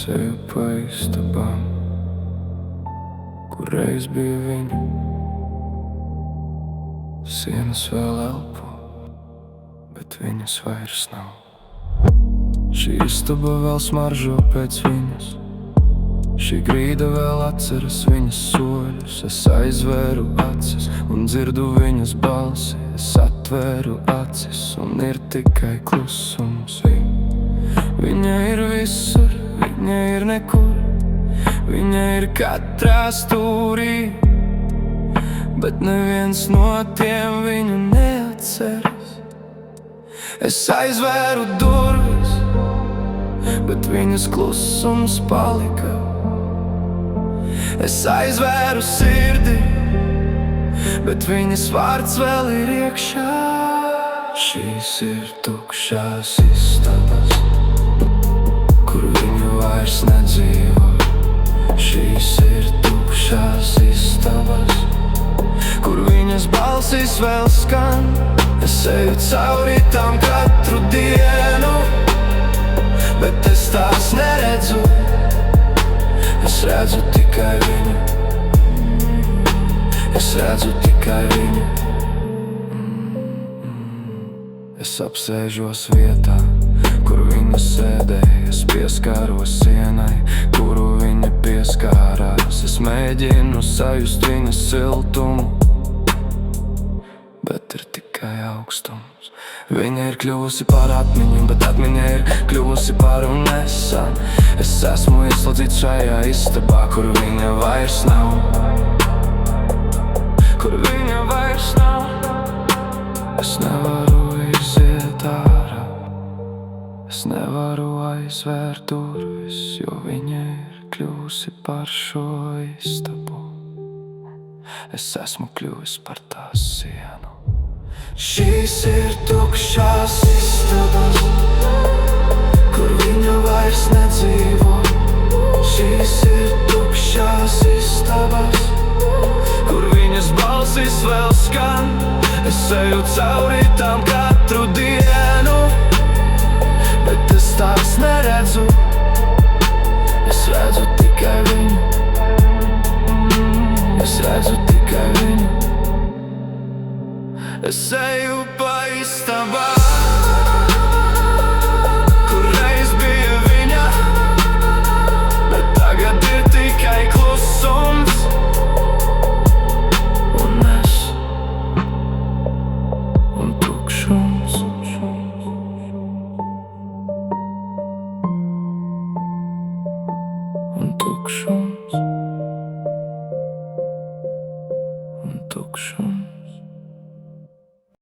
Seju pa istabām, kur reiz bija viņa. Sienas vēl elpo, bet viņas vairs nav. Šī istaba vēl smaržo pēc viņas, šī grīda vēl atceras viņas soļus. Es aizvēru acis un dzirdu viņas balsi, es atvēru acis un ir tikai klusums. Viņa ir visur, viņa ir nekur, viņa ir katrā stūrī, bet neviens no tiem viņu neatceras. Es aizvēru durvis, bet viņas klusums palika. Es aizvēru sirdi, bet viņas vārds vēl ir iekšā. Šīs ir tukšās istabas, kur viņa vairs nedzīvo. Šīs ir tukšās istabas, kur viņas balsis vēl skan. Es eju cauri tām katru dienu, bet es tās neredzu. Es redzu tikai viņu, es redzu tikai viņu. Es apsēžos vietā, kur viņa sēdēja. Es pieskāros sienai, kuru viņa pieskārās. Es mēģinu sajust viņas siltumu, bet ir tikai augstums. Viņa ir kļuvusi par atmiņu, bet atmiņa ir kļuvusi par un nesam. Es esmu ieslodzīts šajā istabā, kur viņa vairs nav. Kur viņa vairs nav. Es nevaru iziet ārā, es nevaru aizvērt durvis, jo viņa ir kļuvusi par šo istabu. Es esmu kļuvis par tās sienu. Šīs ir tukšās istabas, kur viņa vairs nedzīvo. Šīs ir tukšās istabas, kur viņas balsis vēl skan. Es eju cauri tām katru dienu, bet es tās neredzu. Es redzu tikai viņu, es redzu tikai viņu. Es eju pa istabām, kur reiz bija viņa, bet tagad ir tikai klusums. Un es, un tukšums. Un tukšums. Un tukšums.